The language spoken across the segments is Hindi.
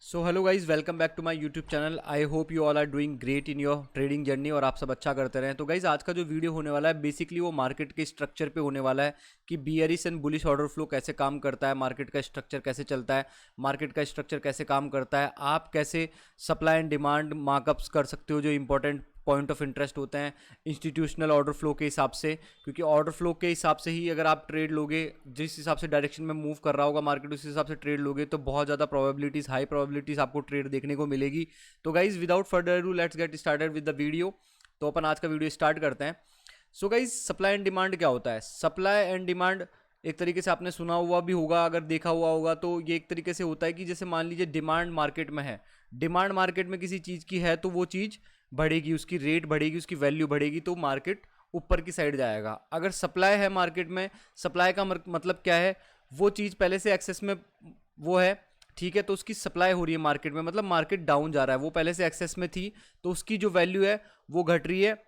So hello guys, welcome back to my YouTube channel. I hope you all are doing great in your trading journey और आप सब अच्छा करते रहें। तो गाइज आज का जो वीडियो होने वाला है बेसिकली वो मार्केट के स्ट्रक्चर पे होने वाला है कि bearish and bullish order flow कैसे काम करता है, मार्केट का स्ट्रक्चर कैसे चलता है, मार्केट का स्ट्रक्चर कैसे काम करता है, आप कैसे सप्लाई एंड डिमांड मार्कअप्स कर सकते हो जो इंपॉर्टेंट पॉइंट ऑफ इंटरेस्ट होते हैं इंस्टीट्यूशनल ऑर्डर फ्लो के हिसाब से। क्योंकि ऑर्डर फ्लो के हिसाब से ही अगर आप ट्रेड लोगे, जिस हिसाब से डायरेक्शन में मूव कर रहा होगा मार्केट उस हिसाब से ट्रेड लोगे तो बहुत ज़्यादा प्रोबेबिलिटीज़, हाई प्रोबेबिलिटीज़ आपको ट्रेड देखने को मिलेगी। तो guys without further do let's get started with the video. तो अपन आज का वीडियो स्टार्ट करते हैं। So guys supply and demand क्या होता है? सप्लाई एंड डिमांड एक तरीके से आपने सुना हुआ भी होगा, अगर देखा हुआ होगा तो ये एक तरीके से होता है कि जैसे मान लीजिए डिमांड मार्केट में है, डिमांड मार्केट में किसी चीज़ की है तो वो चीज़ बढ़ेगी, उसकी रेट बढ़ेगी, उसकी वैल्यू बढ़ेगी तो मार्केट ऊपर की साइड जाएगा। अगर सप्लाई है मार्केट में, सप्लाई का मतलब क्या है? वो चीज़ पहले से एक्सेस में वो है, ठीक है, तो उसकी सप्लाई हो रही है मार्केट में, मतलब मार्केट डाउन जा रहा है, वो पहले से एक्सेस में थी तो उसकी जो वैल्यू है वो घट रही है,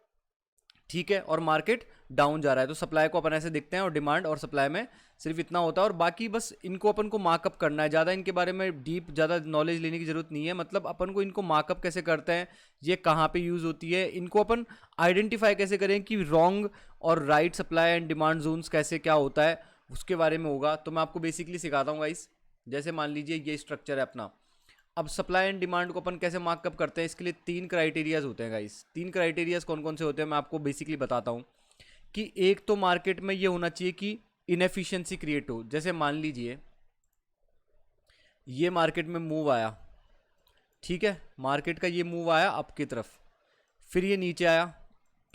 ठीक है, और मार्केट डाउन जा रहा है। तो सप्लाई को अपन ऐसे देखते हैं और डिमांड और सप्लाई में सिर्फ इतना होता है और बाकी बस इनको अपन को मार्कअप करना है। ज़्यादा इनके बारे में डीप ज़्यादा नॉलेज लेने की जरूरत नहीं है। मतलब अपन को इनको मार्कअप कैसे करते हैं, ये कहाँ पे यूज़ होती है, इनको अपन आइडेंटिफाई कैसे करें कि रॉन्ग और right supply and demand zones कैसे क्या होता है उसके बारे में होगा। तो मैं आपको बेसिकली सिखाता हूँ गाइस। जैसे मान लीजिए ये स्ट्रक्चर है अपना। अब सप्लाई एंड डिमांड को अपन कैसे मार्कअप करते हैं, इसके लिए तीन क्राइटेरियाज होते हैं गाइस। तीन क्राइटेरियाज कौन कौन से होते हैं मैं आपको बेसिकली बताता हूँ। कि एक तो मार्केट में ये होना चाहिए कि इनएफिशिएंसी क्रिएट हो। जैसे मान लीजिए ये मार्केट में मूव आया, ठीक है, मार्केट का ये मूव आया अप की तरफ, फिर ये नीचे आया,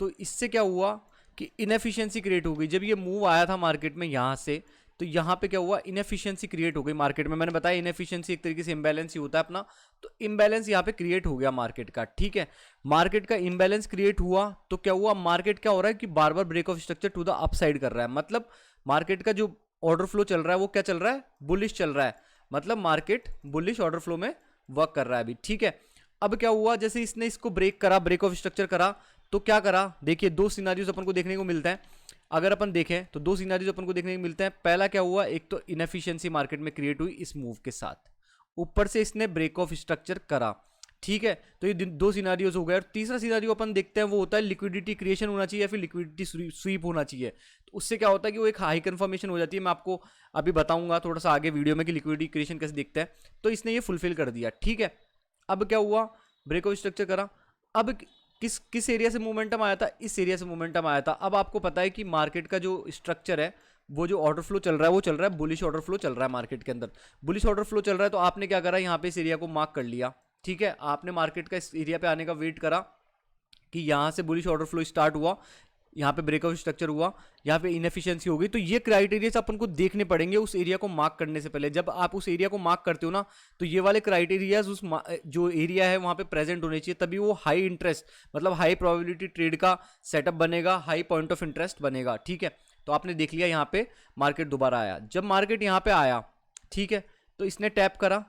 तो इससे क्या हुआ कि इनएफिशिएंसी क्रिएट हो गई। जब ये मूव आया था मार्केट में यहाँ से, तो यहाँ पे क्या हुआ, इनएफिशिएंसी क्रिएट हो गई मार्केट में। मैंने बताया इनएफिशिएंसी एक तरीके से इम्बैलेंस ही होता है अपना, तो इम्बैलेंस यहाँ पे क्रिएट हो गया मार्केट का, ठीक है। मार्केट का इम्बैलेंस क्रिएट हुआ तो क्या हुआ, मार्केट क्या हो रहा है कि बार बार break of structure to the upside कर रहा है। मतलब मार्केट का जो ऑर्डर फ्लो चल रहा है वो क्या चल रहा है, बुलिश चल रहा है। मतलब मार्केट बुलिश ऑर्डर फ्लो में वर्क कर रहा है अभी, ठीक है। अब क्या हुआ, जैसे इसने इसको ब्रेक करा, ब्रेक ऑफ स्ट्रक्चर करा, तो क्या करा, देखिए दो सिनारियोज अपन को देखने को मिलता है। अगर अपन देखें तो दो सिनारियोज अपन को देखने को मिलते हैं। पहला क्या हुआ, एक तो इनएफिशिएंसी मार्केट में क्रिएट हुई इस मूव के साथ, ऊपर से इसने ब्रेक ऑफ स्ट्रक्चर करा, ठीक है। तो ये दो सिनारियोज हो गए। और तीसरा सिनारियो अपन देखते हैं वो होता है लिक्विडिटी क्रिएशन होना चाहिए या फिर लिक्विडिटी स्वीप होना चाहिए। तो उससे क्या होता है कि वो एक हाई कंफर्मेशन हो जाती है। मैं आपको अभी बताऊंगा थोड़ा सा आगे वीडियो में कि लिक्विडिटी क्रिएशन कैसे दिखता है। तो इसने ये फुलफिल कर दिया, ठीक है। अब क्या हुआ, ब्रेक ऑफ स्ट्रक्चर करा। अब किस किस एरिया से मोमेंटम आया था, इस एरिया से मोमेंटम आया था। अब आपको पता है कि मार्केट का जो स्ट्रक्चर है, वो जो ऑर्डर फ्लो चल रहा है वो चल रहा है बुलिश ऑर्डर फ्लो चल रहा है मार्केट के अंदर। बुलिश ऑर्डर फ्लो चल रहा है तो आपने क्या करा, यहाँ पे इस एरिया को मार्क कर लिया, ठीक है। आपने मार्केट का इस एरिया पे आने का वेट करा कि यहाँ से बुलिश ऑर्डर फ्लो स्टार्ट हुआ, यहाँ पे ब्रेकआउट स्ट्रक्चर हुआ, यहाँ पे इनएफिशिएंसी हो गई। तो ये क्राइटेरिया अपन को देखने पड़ेंगे उस एरिया को मार्क करने से पहले। जब आप उस एरिया को मार्क करते हो ना, तो ये वाले क्राइटेरियाज उस जो एरिया है वहाँ पे प्रेजेंट होने चाहिए, तभी वो हाई इंटरेस्ट मतलब हाई प्रोबेबिलिटी ट्रेड का सेटअप बनेगा, हाई पॉइंट ऑफ इंटरेस्ट बनेगा, ठीक है। तो आपने देख लिया यहाँ पे मार्केट दोबारा आया। जब मार्केट यहाँ पे आया, ठीक है, तो इसने टैप करा।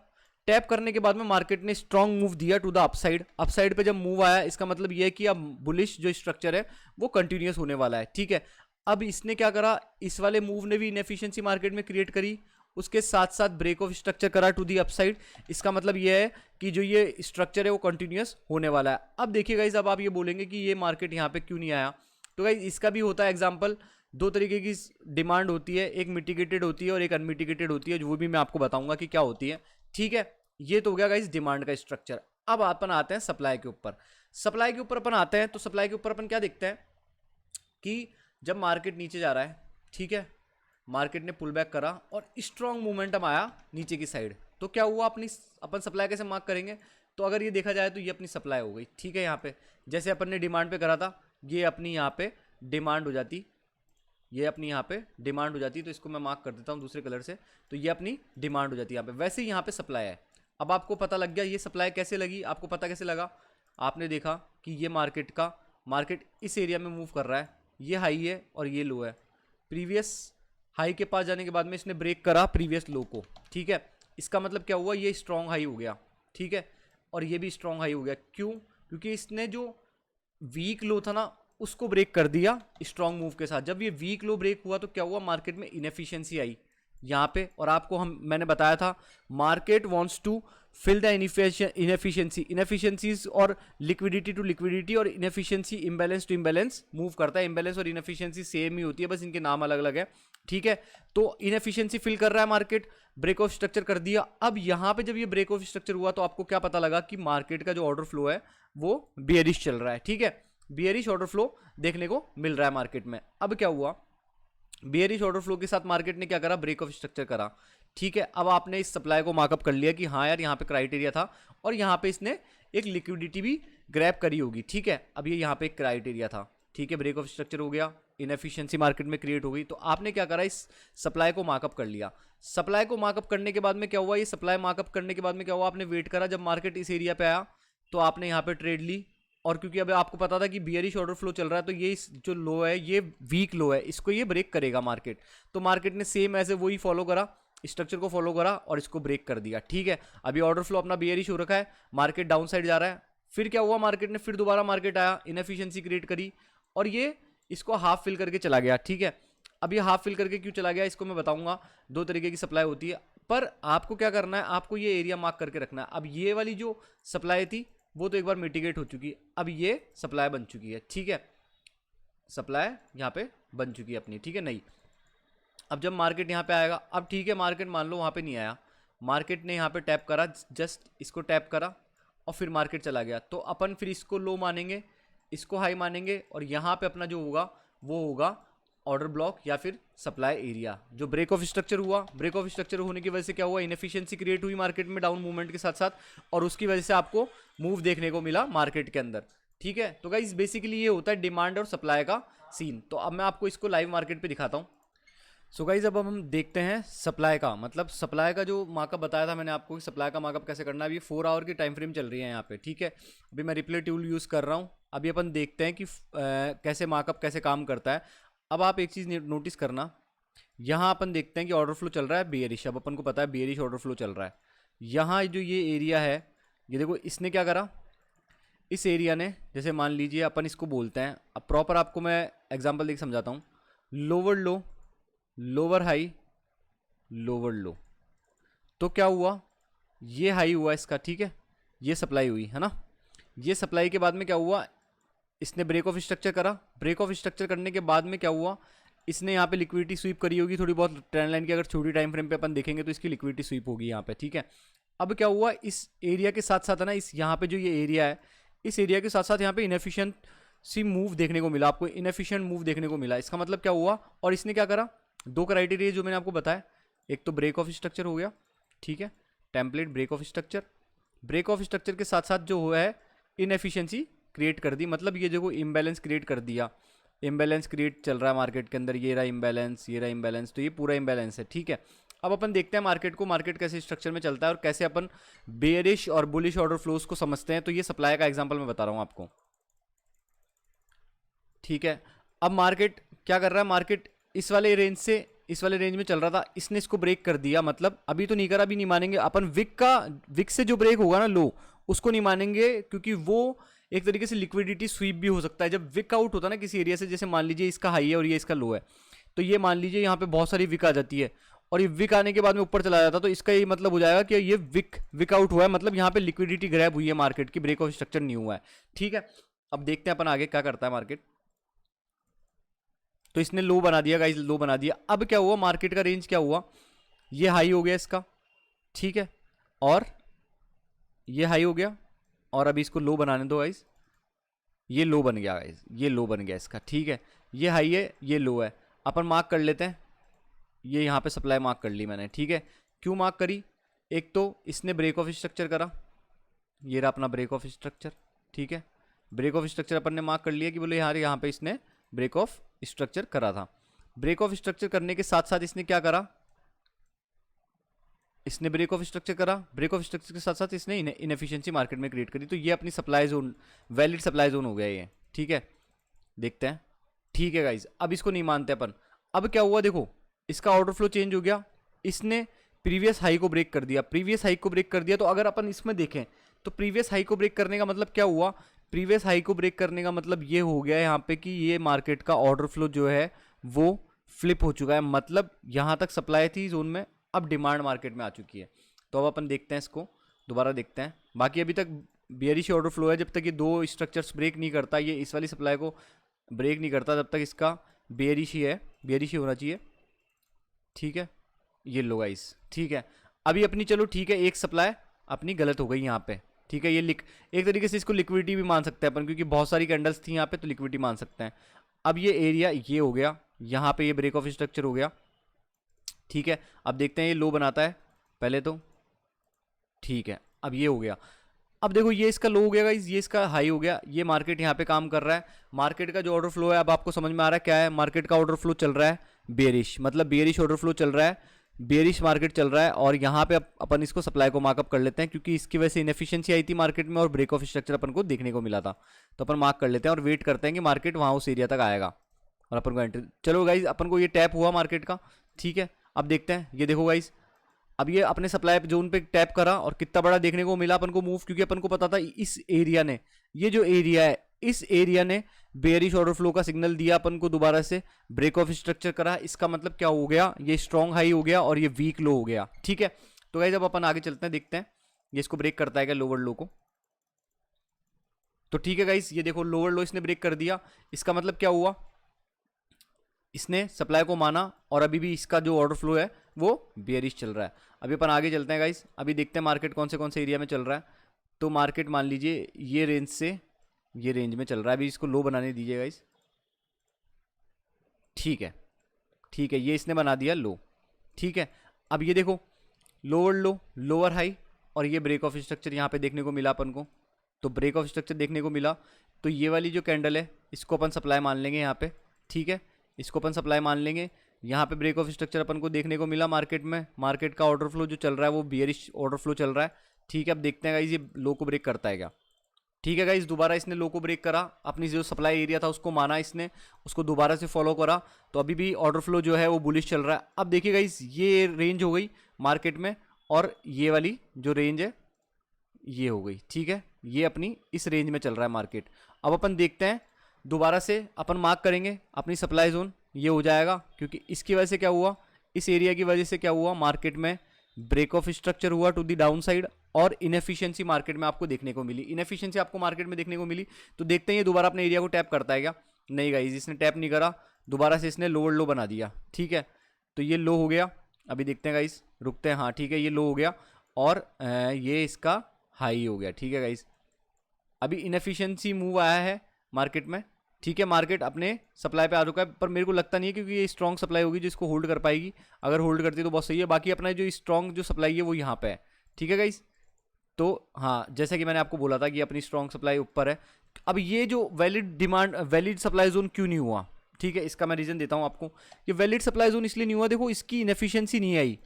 टैप करने के बाद में मार्केट ने स्ट्रॉन्ग मूव दिया टू द अपसाइड। अपसाइड पे जब मूव आया इसका मतलब ये है कि अब बुलिश जो स्ट्रक्चर है वो कंटिन्यूअस होने वाला है, ठीक है। अब इसने क्या करा, इस वाले मूव ने भी इनएफिशिएंसी मार्केट में क्रिएट करी, उसके साथ साथ ब्रेक ऑफ स्ट्रक्चर करा टू दी अपसाइड। इसका मतलब ये है कि जो ये स्ट्रक्चर है वो कंटिन्यूअस होने वाला है। अब देखिए गाइस, अब आप ये बोलेंगे कि ये मार्केट यहाँ पे क्यों नहीं आया, तो गाइस इसका भी होता है एग्जाम्पल। दो तरीके की डिमांड होती है, एक मिटिगेटेड होती है और एक अनमिटिगेटेड होती है, जो भी मैं आपको बताऊंगा कि क्या होती है, ठीक है। ये तो हो गया गाइस डिमांड का स्ट्रक्चर। अब अपन आते हैं सप्लाई के ऊपर। सप्लाई के ऊपर अपन आते हैं तो सप्लाई के ऊपर अपन क्या देखते हैं कि जब मार्केट नीचे जा रहा है, ठीक है, मार्केट ने पुल बैक करा और स्ट्रॉन्ग मोमेंटम आया नीचे की साइड, तो क्या हुआ, अपन सप्लाई कैसे मार्क करेंगे। तो अगर ये देखा जाए तो ये अपनी सप्लाई हो गई, ठीक है। यहाँ पे जैसे अपन ने डिमांड पे करा था, ये अपनी यहाँ पे डिमांड हो जाती, ये अपनी यहाँ पे डिमांड हो जाती, तो इसको मैं मार्क कर देता हूँ दूसरे कलर से। तो ये अपनी डिमांड हो जाती है यहाँ पे। वैसे ही यहाँ पे सप्लाई है। अब आपको पता लग गया ये सप्लाई कैसे लगी, आपको पता कैसे लगा, आपने देखा कि ये मार्केट इस एरिया में मूव कर रहा है, ये हाई है और ये लो है। प्रीवियस हाई के पास जाने के बाद में इसने ब्रेक करा प्रीवियस लो को, ठीक है। इसका मतलब क्या हुआ, ये स्ट्रॉन्ग हाई हो गया, ठीक है, और ये भी स्ट्रॉन्ग हाई हो गया। क्यों? क्योंकि इसने जो वीक लो था ना उसको ब्रेक कर दिया स्ट्रॉन्ग मूव के साथ। जब ये वीक लो ब्रेक हुआ तो क्या हुआ, मार्केट में इनएफिशिएंसी आई, यहाँ पे, और आपको मैंने बताया था market wants to fill the inefficiencies और लिक्विडिटी टू लिक्विडिटी, और inefficiency imbalance to imbalance move करता है। इम्बैलेंस और इनएफिशिएंसी सेम ही होती है, बस इनके नाम अलग अलग है, ठीक है। तो इनएफिशिएंसी फिल कर रहा है मार्केट, ब्रेक ऑफ स्ट्रक्चर कर दिया। अब यहाँ पे जब ये ब्रेक ऑफ स्ट्रक्चर हुआ तो आपको क्या पता लगा कि मार्केट का जो ऑर्डर फ्लो है वो बियरिश चल रहा है, ठीक है। बियरिश ऑर्डर फ्लो देखने को मिल रहा है मार्केट में। अब क्या हुआ, बियरिश ऑर्डर फ्लो के साथ मार्केट ने क्या करा, ब्रेक ऑफ स्ट्रक्चर करा, ठीक है। अब आपने इस सप्लाई को मार्कअप कर लिया कि हाँ यार यहाँ पे क्राइटेरिया था, और यहाँ पे इसने एक लिक्विडिटी भी ग्रैब करी होगी, ठीक है। अब ये यहाँ पे एक क्राइटेरिया था, ठीक है, ब्रेक ऑफ स्ट्रक्चर हो गया, इनएफिशिएंसी मार्केट में क्रिएट हो गई। तो आपने क्या करा, इस सप्लाई को मार्कअप कर लिया। सप्लाई को मार्कअप करने के बाद में क्या हुआ, ये सप्लाई मार्कअप करने के बाद में क्या हुआ, आपने वेट करा जब मार्केट इस एरिया पे आया तो आपने यहाँ पे ट्रेड ली। और क्योंकि अब आपको पता था कि बियरिश ऑर्डर फ्लो चल रहा है, तो ये जो लो है ये वीक लो है, इसको ये ब्रेक करेगा मार्केट। तो मार्केट ने सेम ऐसे वही फॉलो करा, स्ट्रक्चर को फॉलो करा और इसको ब्रेक कर दिया, ठीक है। अभी ऑर्डर फ्लो अपना बियरिश हो रखा है, मार्केट डाउन साइड जा रहा है। फिर क्या हुआ, मार्केट ने फिर दोबारा मार्केट आया, इनएफिशिएंसी क्रिएट करी और ये इसको हाफ फिल करके चला गया, ठीक है। अब ये हाफ फिल करके क्यों चला गया, इसको मैं बताऊंगा। दो तरीके की सप्लाई होती है, पर आपको क्या करना है, आपको ये एरिया मार्क करके रखना है। अब ये वाली जो सप्लाई थी वो तो एक बार मिटिगेट हो चुकी है, अब ये सप्लाई बन चुकी है, ठीक है। सप्लाई यहाँ पे बन चुकी है अपनी, ठीक है। नहीं, अब जब मार्केट यहाँ पे आएगा, अब ठीक है, मार्केट मान लो वहाँ पे नहीं आया, मार्केट ने यहाँ पे टैप करा, जस्ट इसको टैप करा और फिर मार्केट चला गया, तो अपन फिर इसको लो मानेंगे, इसको हाई मानेंगे, और यहाँ पे अपना जो होगा वो होगा ऑर्डर ब्लॉक या फिर सप्लाई एरिया। जो ब्रेक ऑफ स्ट्रक्चर हुआ, ब्रेक ऑफ स्ट्रक्चर होने की वजह से क्या हुआ, इनएफिशिएंसी क्रिएट हुई मार्केट में डाउन मूवमेंट के साथ साथ, और उसकी वजह से आपको मूव देखने को मिला मार्केट के अंदर, ठीक है। तो गाइस बेसिकली ये होता है डिमांड और सप्लाई का सीन। तो अब मैं आपको इसको लाइव मार्केट पे दिखाता हूँ। सो गाइज अब हम देखते हैं सप्लाई का, मतलब सप्लाई का जो मार्कअप बताया था मैंने आपको कि सप्लाई का मार्कअप कैसे करना है। अभी 4 आवर की टाइम फ्रेम चल रही है यहाँ पे, ठीक है। अभी मैं रिप्ले टूल यूज़ कर रहा हूँ। अभी अपन देखते हैं कि कैसे मार्कअप कैसे काम करता है। अब आप एक चीज़ नोटिस करना, यहाँ अपन देखते हैं कि ऑर्डर फ्लो चल रहा है बियरिश। अब अपन को पता है बियरिश ऑर्डर फ्लो चल रहा है। यहाँ जो ये एरिया है, ये देखो इसने क्या करा, इस एरिया ने, जैसे मान लीजिए अपन इसको बोलते हैं, अब प्रॉपर आपको मैं एग्जाम्पल देख समझाता हूँ। लोअर लो, लोअर हाई, लोअर लो, तो क्या हुआ, ये हाई हुआ इसका, ठीक है, ये सप्लाई हुई है ना। ये सप्लाई के बाद में क्या हुआ, इसने ब्रेक ऑफ स्ट्रक्चर करा। ब्रेक ऑफ स्ट्रक्चर करने के बाद में क्या हुआ, इसने यहाँ पे लिक्विडिटी स्वीप करी होगी थोड़ी बहुत। ट्रेंड लाइन की अगर छोटी टाइम फ्रेम पे अपन देखेंगे तो इसकी लिक्विडिटी स्वीप होगी यहाँ पे, ठीक है। अब क्या हुआ, इस एरिया के साथ साथ है ना, इस यहाँ पे जो ये एरिया है, इस एरिया के साथ साथ यहाँ पे इनएफिशिएंट सी मूव देखने को मिला, आपको इनएफिशिएंट मूव देखने को मिला। इसका मतलब क्या हुआ, और इसने क्या करा, दो क्राइटेरिया जो मैंने आपको बताया, एक तो ब्रेक ऑफ स्ट्रक्चर हो गया, ठीक है, template break of structure. Break of structure के साथ साथ जो हुआ है इनएफिशिएंसी क्रिएट कर दी, मतलब ये जो इम्बैलेंस क्रिएट कर दिया। इम्बैलेंस क्रिएट चल रहा है मार्केट के अंदर, ये रहा इम्बैलेंस, ये रहा इम्बैलेंस, तो ये पूरा इम्बैलेंस है, ठीक है। अब अपन देखते हैं मार्केट को, मार्केट कैसे स्ट्रक्चर में चलता है और कैसे अपन बेयरिश और बुलिश ऑर्डर फ्लोज को समझते हैं। तो ये सप्लाई का एग्जांपल मैं बता रहा हूं आपको, ठीक है। अब मार्केट क्या कर रहा है, मार्केट इस वाले रेंज से इस वाले रेंज में चल रहा था, इसने इसको ब्रेक कर दिया, मतलब अभी तो नहीं करा, अभी नहीं मानेंगे अपन। विक से जो ब्रेक होगा ना लो, उसको नहीं मानेंगे, क्योंकि वो एक तरीके से लिक्विडिटी स्वीप भी हो सकता है। जब विक आउट होता है ना किसी एरिया से, जैसे मान लीजिए इसका हाई है और ये इसका लो है, तो ये मान लीजिए यहाँ पे बहुत सारी विक आ जाती है और ये विक आने के बाद में ऊपर चला जाता है, तो इसका ये मतलब हो जाएगा कि ये विक आउट हुआ है, मतलब यहाँ पे लिक्विडिटी ग्रैब हुई है मार्केट की, ब्रेक ऑफ स्ट्रक्चर नहीं हुआ है, ठीक है। अब देखते हैं अपन आगे क्या करता है मार्केट। तो इसने लो बना दिया गाइस, लो बना दिया। अब क्या हुआ, मार्केट का रेंज क्या हुआ, ये हाई हो गया इसका, ठीक है, और ये हाई हो गया, और अभी इसको लो बनाने दो गाइस, ये लो बन गया गाइस, ये लो बन गया इसका, ठीक है। ये हाई है, ये लो है, अपन मार्क कर लेते हैं। ये यहाँ पे सप्लाई मार्क कर ली मैंने, ठीक है। क्यों मार्क करी, एक तो इसने ब्रेक ऑफ स्ट्रक्चर करा, ये रहा अपना ब्रेक ऑफ स्ट्रक्चर, ठीक है। ब्रेक ऑफ स्ट्रक्चर अपन ने मार्क कर लिया कि बोले यार यहाँ पे इसने ब्रेक ऑफ स्ट्रक्चर करा था। ब्रेक ऑफ स्ट्रक्चर करने के साथ साथ इसने क्या करा, इसने ब्रेक ऑफ स्ट्रक्चर करा, ब्रेक ऑफ स्ट्रक्चर के साथ साथ इसने इनएफिशिएंसी मार्केट में क्रिएट करी, तो ये अपनी supply zone, valid supply zone हो गया ये, ठीक है। देखते हैं, ठीक है गाइज। अब इसको नहीं मानते अपन। अब क्या हुआ, देखो इसका ऑर्डर फ्लो चेंज हो गया, इसने प्रीवियस हाई को ब्रेक कर दिया, प्रीवियस हाई को ब्रेक कर दिया। तो अगर अपन इसमें देखें तो प्रीवियस हाई को ब्रेक करने का मतलब क्या हुआ, प्रीवियस हाई को ब्रेक करने का मतलब ये हो गया यहाँ पे कि ये मार्केट का ऑर्डर फ्लो जो है वो फ्लिप हो चुका है, मतलब यहाँ तक सप्लाई थी जोन में, अब डिमांड मार्केट में आ चुकी है। तो अब अपन देखते हैं इसको, दोबारा देखते हैं। बाकी अभी तक बेयरिश ऑर्डर फ्लो है, जब तक ये दो स्ट्रक्चर्स ब्रेक नहीं करता, ये इस वाली सप्लाई को ब्रेक नहीं करता, तब तक इसका बेयरिश ही है, बेयरिश ही होना चाहिए। ठीक है, ये लो गाइस, ठीक है। अभी अपनी चलो ठीक है, एक सप्लाई अपनी गलत हो गई यहाँ पे, ठीक है। ये एक तरीके से इसको लिक्विडिटी भी मान सकते हैं अपन, क्योंकि बहुत सारी कैंडल्स थी यहाँ पे, तो लिक्विडिटी मान सकते हैं। अब ये एरिया ये हो गया, यहाँ पे ये ब्रेक ऑफ स्ट्रक्चर हो गया, ठीक है। अब देखते हैं ये लो बनाता है पहले तो, ठीक है। अब ये हो गया, अब देखो ये इसका लो हो गया गाइस, ये इसका हाई हो गया, ये मार्केट यहाँ पे काम कर रहा है। मार्केट का जो ऑर्डर फ्लो है, अब आपको समझ में आ रहा है क्या है। मार्केट का ऑर्डर फ्लो चल रहा है बेरिश, मतलब बेरिश ऑर्डर फ्लो चल रहा है, बेरिश मार्केट चल रहा है। और यहाँ पे अपन इसको सप्लाई को मार्कअप कर लेते हैं, क्योंकि इसकी वजह से इनएफिशिएंसी आई थी मार्केट में और ब्रेक ऑफ स्ट्रक्चर अपन को देखने को मिला था। तो अपन मार्क कर लेते हैं और वेट करते हैं कि मार्केट वहाँ उस एरिया तक आएगा और अपन को एंट्री। चलो गाइज, अपन को ये टैप हुआ मार्केट का, ठीक है। अब देखते हैं, ये देखो गाइज, अब ये अपने सप्लाई जोन पे टैप करा और कितना बड़ा देखने को मिला अपन को मूव, क्योंकि अपन को पता था इस एरिया ने, ये जो एरिया है, इस एरिया ने बेयरिश ऑर्डर फ्लो का सिग्नल दिया अपन को, दोबारा से ब्रेक ऑफ स्ट्रक्चर करा। इसका मतलब क्या हो गया, ये स्ट्रॉन्ग हाई हो गया और ये वीक लो हो गया, ठीक है। तो गाइस अब अपन आगे चलते हैं, देखते हैं ये इसको ब्रेक करता है क्या लोअर लो को। तो ठीक है गाइस, ये देखो लोअर लो इसने ब्रेक कर दिया। इसका मतलब क्या हुआ, इसने सप्लाई को माना और अभी भी इसका जो ऑर्डर फ्लो है वो बेयरिश चल रहा है। अभी अपन आगे चलते हैं गाइस, अभी देखते हैं मार्केट कौन से एरिया में चल रहा है। तो मार्केट मान लीजिए ये रेंज से ये रेंज में चल रहा है, अभी इसको लो बनाने दीजिए गाइस, ठीक है, ठीक है। ये इसने बना दिया लो, ठीक है। अब ये देखो लोअर लो, लोअर हाई, और ये ब्रेक ऑफ स्ट्रक्चर यहाँ पे देखने को मिला अपन को। तो ब्रेक ऑफ स्ट्रक्चर देखने को मिला, तो ये वाली जो कैंडल है इसको अपन सप्लाई मान लेंगे यहाँ पे, ठीक है। इसको अपन सप्लाई मान लेंगे। यहाँ पे ब्रेक ऑफ स्ट्रक्चर अपन को देखने को मिला मार्केट में, मार्केट का ऑर्डर फ्लो जो चल रहा है वो बियरिश ऑर्डर फ्लो चल रहा है, ठीक है। अब देखते हैं गाइस ये लो को ब्रेक करता है क्या, ठीक है गाइस। दोबारा इसने लो को ब्रेक करा, अपनी जो सप्लाई एरिया था उसको माना इसने, उसको दोबारा से फॉलो करा, तो अभी भी ऑर्डर फ्लो जो है वो बुलिश चल रहा है। अब देखिए गाइस ये रेंज हो गई मार्केट में, और ये वाली जो रेंज है ये हो गई, ठीक है। ये अपनी इस रेंज में चल रहा है मार्केट। अब अपन देखते हैं, दोबारा से अपन मार्क करेंगे अपनी सप्लाई जोन, ये हो जाएगा, क्योंकि इसकी वजह से क्या हुआ, इस एरिया की वजह से क्या हुआ, मार्केट में ब्रेक ऑफ स्ट्रक्चर हुआ टू द डाउन साइड, और इनएफिशिएंसी मार्केट में आपको देखने को मिली। इनएफिशिएंसी आपको मार्केट में देखने को मिली, तो देखते हैं ये दोबारा अपने एरिया को टैप करता है क्या। नहीं गाइस, इसने टैप नहीं करा, दोबारा से इसने लोअर लो बना दिया, ठीक है। तो ये लो हो गया, अभी देखते हैं गाइस, रुकते हैं, हाँ ठीक है, ये लो हो गया और ये इसका हाई हो गया, ठीक है गाइस। अभी इनएफिशिएंसी मूव आया है मार्केट में, ठीक है। मार्केट अपने सप्लाई पे आ चुका है, पर मेरे को लगता नहीं है क्योंकि ये स्ट्रॉन्ग सप्लाई होगी जो इसको होल्ड कर पाएगी। अगर होल्ड करती है तो बहुत सही है, बाकी अपना जो स्ट्रॉन्ग जो सप्लाई है वो यहाँ पे है, ठीक है गाइस। तो हाँ, जैसा कि मैंने आपको बोला था कि अपनी स्ट्रॉन्ग सप्लाई ऊपर है। अब ये जो वैलिड सप्लाई जोन क्यों नहीं हुआ, ठीक है, इसका मैं रीज़न देता हूँ आपको। ये वैलिड सप्लाई जोन इसलिए नहीं हुआ, देखो इसकी इनएफिशिएंसी नहीं आई।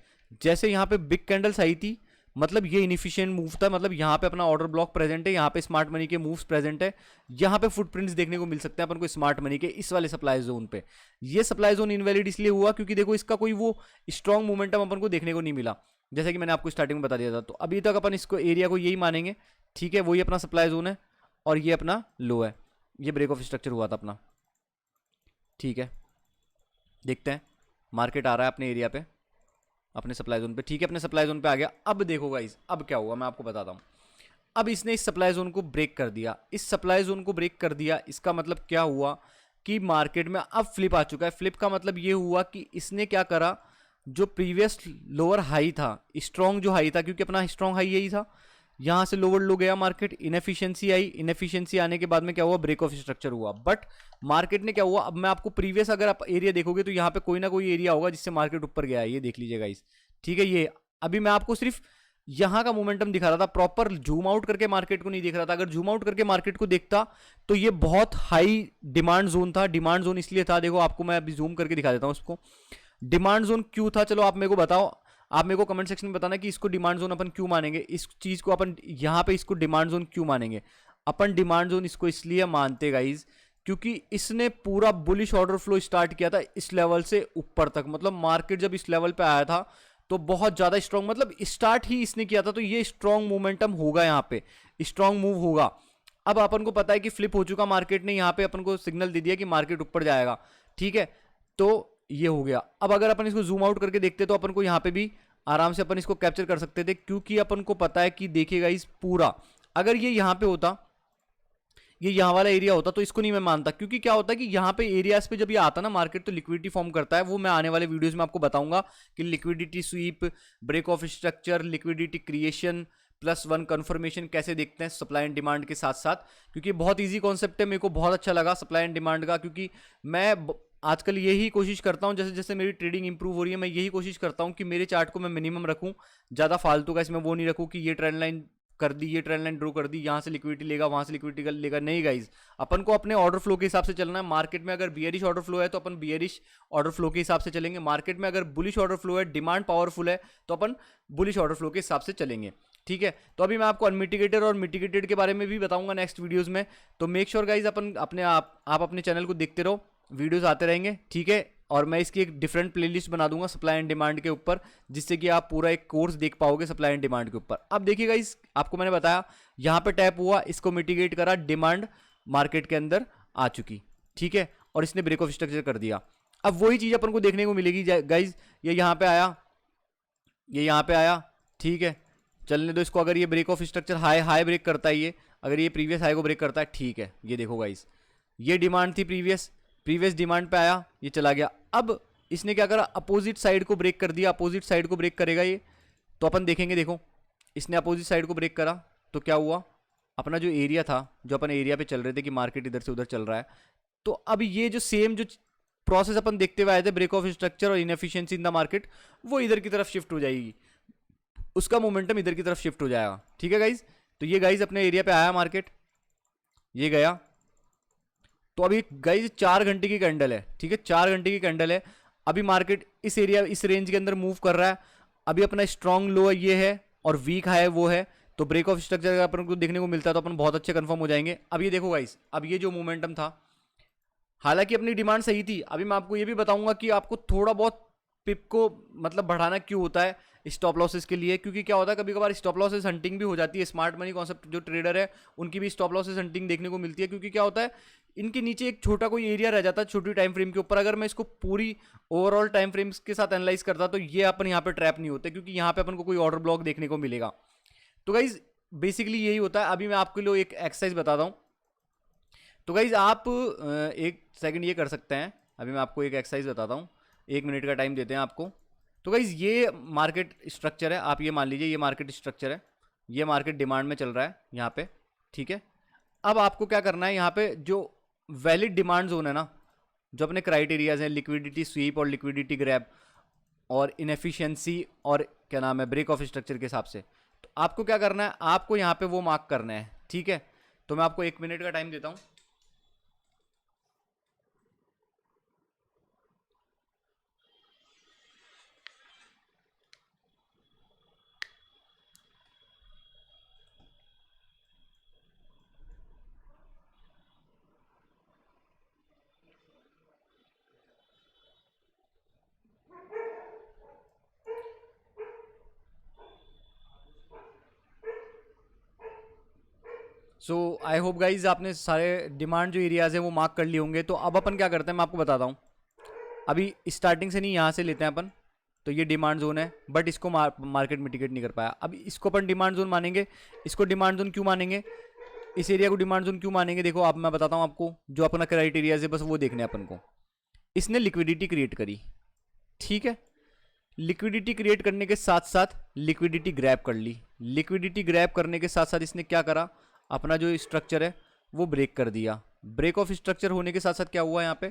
जैसे यहाँ पे बिग कैंडल्स आई थी, मतलब ये इनएफिशिएंट मूव था, मतलब यहाँ पे अपना ऑर्डर ब्लॉक प्रेजेंट है, यहाँ पे स्मार्ट मनी के मूव्स प्रेजेंट है, यहाँ पे फुटप्रिंट्स देखने को मिल सकते हैं अपन को स्मार्ट मनी के इस वाले सप्लाई जोन पे। ये सप्लाई जोन इनवैलिड इसलिए हुआ क्योंकि देखो इसका कोई वो स्ट्रॉन्ग मोमेंटम अपन को देखने को नहीं मिला, जैसा कि मैंने आपको स्टार्टिंग में बता दिया था। तो अभी तक अपन इसको एरिया को यही मानेंगे, ठीक है, वही अपना सप्लाई जोन है और ये अपना लो है, ये ब्रेक ऑफ स्ट्रक्चर हुआ था अपना, ठीक है। देखते हैं मार्केट आ रहा है अपने एरिया पे, अपने सप्लाई जोन पे, ठीक है, अपने सप्लाई जोन पे आ गया। अब देखो गाइस, अब क्या हुआ मैं आपको बताता हूँ। अब इसने इस सप्लाई जोन को ब्रेक कर दिया, इस सप्लाई जोन को ब्रेक कर दिया, इसका मतलब क्या हुआ कि मार्केट में अब फ्लिप आ चुका है। फ्लिप का मतलब ये हुआ कि इसने क्या करा, जो प्रीवियस लोअर हाई था, स्ट्रॉन्ग जो हाई था, क्योंकि अपना स्ट्रॉन्ग हाई यही था, यहाँ से लोअर लो गया मार्केट, इनएफिशिएंसी आई, इनएफिशिएंसी आने के बाद में क्या हुआ, ब्रेक ऑफ स्ट्रक्चर हुआ। बट मार्केट ने क्या हुआ, अब मैं आपको प्रीवियस अगर आप एरिया देखोगे तो यहाँ पे कोई ना कोई एरिया होगा जिससे मार्केट ऊपर गया है, ये देख लीजिएगा इस, ठीक है। ये अभी मैं आपको सिर्फ यहाँ का मोमेंटम दिखा रहा था, प्रॉपर जूम आउट करके मार्केट को नहीं देख रहा था। अगर जूम आउट करके मार्केट को देखता तो ये बहुत हाई डिमांड जोन था। डिमांड जोन इसलिए था, देखो आपको मैं अभी जूम करके दिखा देता हूँ इसको। डिमांड जोन क्यों था, चलो आप मेरे को बताओ, आप मेरे को कमेंट सेक्शन में बताना कि इसको डिमांड जोन अपन क्यों मानेंगे, इस चीज को अपन यहाँ पे इसको डिमांड जोन क्यों मानेंगे। अपन डिमांड जोन इसको इसलिए मानते गाइज क्योंकि इसने पूरा बुलिश ऑर्डर फ्लो स्टार्ट किया था इस लेवल से ऊपर तक। मतलब मार्केट जब इस लेवल पे आया था तो बहुत ज्यादा स्ट्रॉन्ग, मतलब स्टार्ट ही इसने किया था, तो ये स्ट्रॉन्ग मोमेंटम होगा, यहाँ पे स्ट्रॉन्ग मूव होगा। अब अपन को पता है कि फ्लिप हो चुका मार्केट ने, यहाँ पे अपन को सिग्नल दे दिया कि मार्केट ऊपर जाएगा, ठीक है। तो ये हो गया। अब अगर अपन इसको जूम आउट करके देखते तो अपन को यहाँ पे भी आराम से अपन इसको कैप्चर कर सकते थे, क्योंकि अपन को पता है कि देखिएगा इस पूरा, अगर ये यहाँ पे होता, ये यहाँ वाला एरिया होता, तो इसको नहीं मैं मानता, क्योंकि क्या होता है कि यहाँ पे एरियाज पे जब ये आता ना मार्केट, तो लिक्विडिटी फॉर्म करता है। वो मैं आने वाले वीडियोस में आपको बताऊंगा कि liquidity sweep, break of structure, liquidity creation, +1 confirmation कैसे देखते हैं सप्लाई एंड डिमांड के साथ साथ, क्योंकि बहुत ईजी कॉन्सेप्ट है। मेरे को बहुत अच्छा लगा सप्लाई एंड डिमांड का, क्योंकि मैं आजकल यही कोशिश करता हूँ, जैसे जैसे मेरी ट्रेडिंग इंप्रूव हो रही है, मैं यही कोशिश करता हूँ कि मेरे चार्ट को मैं मिनिमम रखूँ, ज़्यादा फालतू का इसमें वो नहीं रखूँ कि ये ट्रेंड लाइन कर दी, ये ट्रेंड लाइन ड्रॉ कर दी, यहाँ से लिक्विडिटी लेगा, वहाँ से लिक्विडिटी लेगा। नहीं गाइज, अपन को अपने ऑर्डर फ्लो के हिसाब से चलना है। मार्केट में अगर बियरिश ऑर्डर फ्लो है तो अपन बियरिश ऑर्डर फ्लो के हिसाब से चलेंगे। मार्केट में अगर बुलिश ऑर्डर फ्लो है, डिमांड पावरफुल है, तो अपन बुलिश ऑर्डर फ्लो के हिसाब से चलेंगे। ठीक है, तो अभी मैं आपको अनमिटिगेटेड और मिटिगेटेड के बारे में भी बताऊंगा नेक्स्ट वीडियोस में। तो मेक श्योर गाइज अपन आप अपने चैनल को देखते रहो, वीडियोस आते रहेंगे। ठीक है, और मैं इसकी एक डिफरेंट प्लेलिस्ट बना दूंगा सप्लाई एंड डिमांड के ऊपर, जिससे कि आप पूरा एक कोर्स देख पाओगे सप्लाई एंड डिमांड के ऊपर। अब देखिएगा, इस आपको मैंने बताया यहाँ पे टैप हुआ, इसको मिटिगेट करा, डिमांड मार्केट के अंदर आ चुकी। ठीक है, और इसने ब्रेक ऑफ स्ट्रक्चर कर दिया। अब वही चीज़ अपन को देखने को मिलेगी गाइज, ये यहाँ पे आया, ये यहाँ पे आया। ठीक है, चलने दो इसको। अगर ये break of structure high break करता है, ये अगर ये प्रीवियस हाई को ब्रेक करता है, ठीक है, ये देखो गाइज, ये डिमांड थी, प्रीवियस डिमांड पे आया, ये चला गया। अब इसने क्या करा, अपोजिट साइड को ब्रेक कर दिया। अपोजिट साइड को ब्रेक करेगा ये, तो अपन देखेंगे, देखो इसने अपोजिट साइड को ब्रेक करा, तो क्या हुआ, अपना जो एरिया था, जो अपन एरिया पे चल रहे थे कि मार्केट इधर से उधर चल रहा है, तो अब ये जो सेम जो प्रोसेस अपन देखते हुए आए थे, ब्रेक ऑफ स्ट्रक्चर और इनएफिशिएंसी इन द मार्केट, वो इधर की तरफ शिफ्ट हो जाएगी, उसका मोमेंटम इधर की तरफ शिफ्ट हो जाएगा। ठीक है गाइज, तो ये गाइज अपने एरिया पे आया मार्केट, ये गया। तो अभी गाइज 4 घंटे की कैंडल है। ठीक है, 4 घंटे की कैंडल है। अभी मार्केट इस एरिया, इस रेंज के अंदर मूव कर रहा है। अभी अपना स्ट्रॉन्ग लो ये है और वीक हाई वो है, तो ब्रेक ऑफ स्ट्रक्चर अगर अपन को देखने को मिलता है तो अपन बहुत अच्छे कंफर्म हो जाएंगे। अब ये देखो गाइस, अब ये जो मोमेंटम था, हालांकि अपनी डिमांड सही थी। अभी मैं आपको ये भी बताऊंगा कि आपको थोड़ा बहुत पिप को मतलब बढ़ाना क्यों होता है स्टॉप लॉसेस के लिए, क्योंकि क्या होता है कभी कभार स्टॉप लॉसेस हंटिंग भी हो जाती है। स्मार्ट मनी कॉन्सेप्ट जो ट्रेडर है उनकी भी स्टॉप लॉसेस हंटिंग देखने को मिलती है, क्योंकि क्या होता है इनके नीचे एक छोटा कोई एरिया रह जाता है छोटी टाइम फ्रेम के ऊपर। अगर मैं इसको पूरी ओवरऑल टाइम फ्रेम्स के साथ एनालाइज करता तो ये अपन यहाँ पे ट्रैप नहीं होते, क्योंकि यहाँ पे अपन को कोई ऑर्डर ब्लॉक देखने को मिलेगा। तो गाइज बेसिकली यही होता है। अभी मैं आपके लिए एक एक्सरसाइज बताता हूँ। तो गाइज आप एक सेकंड ये कर सकते हैं। अभी मैं आपको एक एक्सरसाइज बताता हूँ, 1 मिनट का टाइम देते हैं आपको। तो गाइज ये मार्केट स्ट्रक्चर है, आप ये मान लीजिए ये मार्केट स्ट्रक्चर है, ये मार्केट डिमांड में चल रहा है यहाँ पे। ठीक है, अब आपको क्या करना है, यहाँ पे जो वैलिड डिमांड जोन है ना, जो अपने क्राइटेरियाज हैं, लिक्विडिटी स्वीप और लिक्विडिटी ग्रैब और इनएफिशिएंसी और क्या नाम है ब्रेक ऑफ स्ट्रक्चर के हिसाब से, तो आपको क्या करना है, आपको यहाँ पे वो मार्क करना है। ठीक है, तो मैं आपको 1 मिनट का टाइम देता हूँ। सो आई होप गाइज आपने सारे डिमांड जो एरियाज हैं वो मार्क कर लिए होंगे। तो अब अपन क्या करते हैं मैं आपको बताता हूँ। अभी स्टार्टिंग से नहीं, यहाँ से लेते हैं अपन। तो ये डिमांड जोन है, बट इसको मार्केट मिटिगेट नहीं कर पाया। अब इसको अपन डिमांड जोन मानेंगे। इसको डिमांड जोन क्यों मानेंगे, इस एरिया को डिमांड जोन क्यों मानेंगे, देखो आप मैं बताता हूँ आपको। जो अपना क्राइटेरिया है बस वो देखने अपन को। इसने लिक्विडिटी क्रिएट करी, ठीक है, लिक्विडिटी क्रिएट करने के साथ साथ लिक्विडिटी ग्रैब कर ली। लिक्विडिटी ग्रैब करने के साथ साथ इसने क्या करा, अपना जो स्ट्रक्चर है वो ब्रेक कर दिया। ब्रेक ऑफ स्ट्रक्चर होने के साथ साथ क्या हुआ, यहाँ पे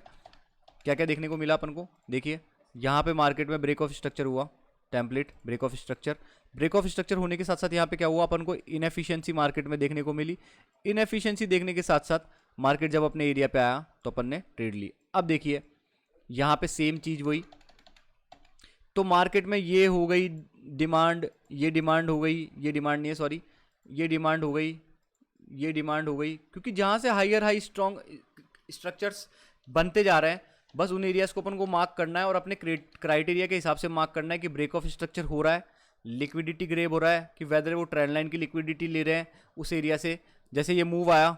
क्या क्या देखने को मिला अपन को, देखिए यहाँ पे मार्केट में ब्रेक ऑफ स्ट्रक्चर हुआ, template break of structure. Break of structure होने के साथ साथ यहाँ पे क्या हुआ, अपन को इनएफिशिएंसी मार्केट में देखने को मिली। इनएफिशिएंसी देखने के साथ साथ मार्केट जब अपने एरिया पे आया तो अपन ने ट्रेड ली। अब देखिए यहाँ पे सेम चीज़ वही, तो मार्केट में ये हो गई डिमांड, ये डिमांड हो गई, ये डिमांड नहीं है सॉरी, ये डिमांड हो गई, ये डिमांड हो गई, क्योंकि जहाँ से हायर हाई स्ट्रॉन्ग स्ट्रक्चर्स बनते जा रहे हैं बस उन एरियाज को अपन को मार्क करना है और अपने क्राइटेरिया के हिसाब से मार्क करना है कि ब्रेक ऑफ स्ट्रक्चर हो रहा है, लिक्विडिटी ग्रेब हो रहा है, कि वेदर वो ट्रेंड लाइन की लिक्विडिटी ले रहे हैं उस एरिया से। जैसे ये मूव आया,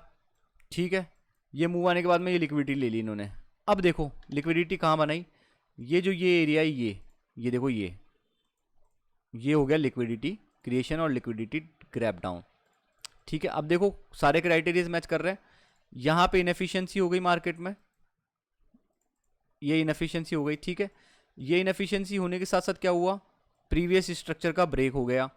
ठीक है, ये मूव आने के बाद में ये लिक्विडिटी ले ली इन्होंने। अब देखो लिक्विडिटी कहाँ बनाई, ये जो ये एरिया है, ये देखो, ये हो गया लिक्विडिटी क्रिएशन और लिक्विडिटी ग्रैप डाउन। ठीक है, अब देखो सारे क्राइटेरियाज मैच कर रहे हैं। यहाँ पे इनएफिशिएंसी हो गई मार्केट में, ये इनएफिशिएंसी हो गई। ठीक है, ये इनएफिशिएंसी होने के साथ साथ क्या हुआ, प्रीवियस स्ट्रक्चर का ब्रेक हो गया।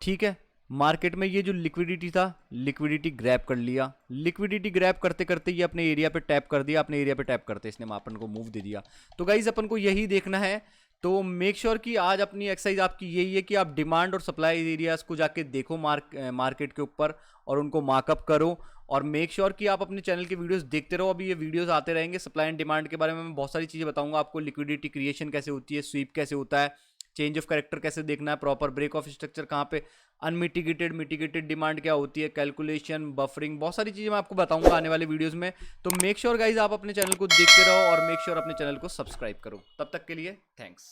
ठीक है, मार्केट में ये जो लिक्विडिटी था, लिक्विडिटी ग्रैब कर लिया, लिक्विडिटी ग्रैब करते करते ये अपने एरिया पे टैप कर दिया, अपने एरिया पे टैप करते इसने अपन को मूव दे दिया। तो गाइज अपन को यही देखना है। तो मेक श्योर कि आज अपनी एक्सरसाइज आपकी यही है कि आप डिमांड और सप्लाई एरियाज को जाके देखो मार्केट के ऊपर और उनको मार्कअप करो, और मेक श्योर कि आप अपने चैनल के वीडियोस देखते रहो। अभी ये वीडियोस आते रहेंगे सप्लाई एंड डिमांड के बारे में, मैं बहुत सारी चीज़ें बताऊंगा आपको। लिक्विडिटी क्रिएशन कैसे होती है, स्वीप कैसे होता है, चेंज ऑफ कैरेक्टर कैसे देखना है, प्रॉपर ब्रेक ऑफ स्ट्रक्चर कहाँ पे, अनमिटिगेटेड मिटिगेटेड डिमांड क्या होती है, कैलकुलेशन, बफरिंग, बहुत सारी चीज़ें मैं आपको बताऊंगा आने वाले वीडियोस में। तो मेक श्योर गाइज आप अपने चैनल को देखते रहो और मेक श्योर अपने चैनल को सब्सक्राइब करो। तब तक के लिए थैंक्स।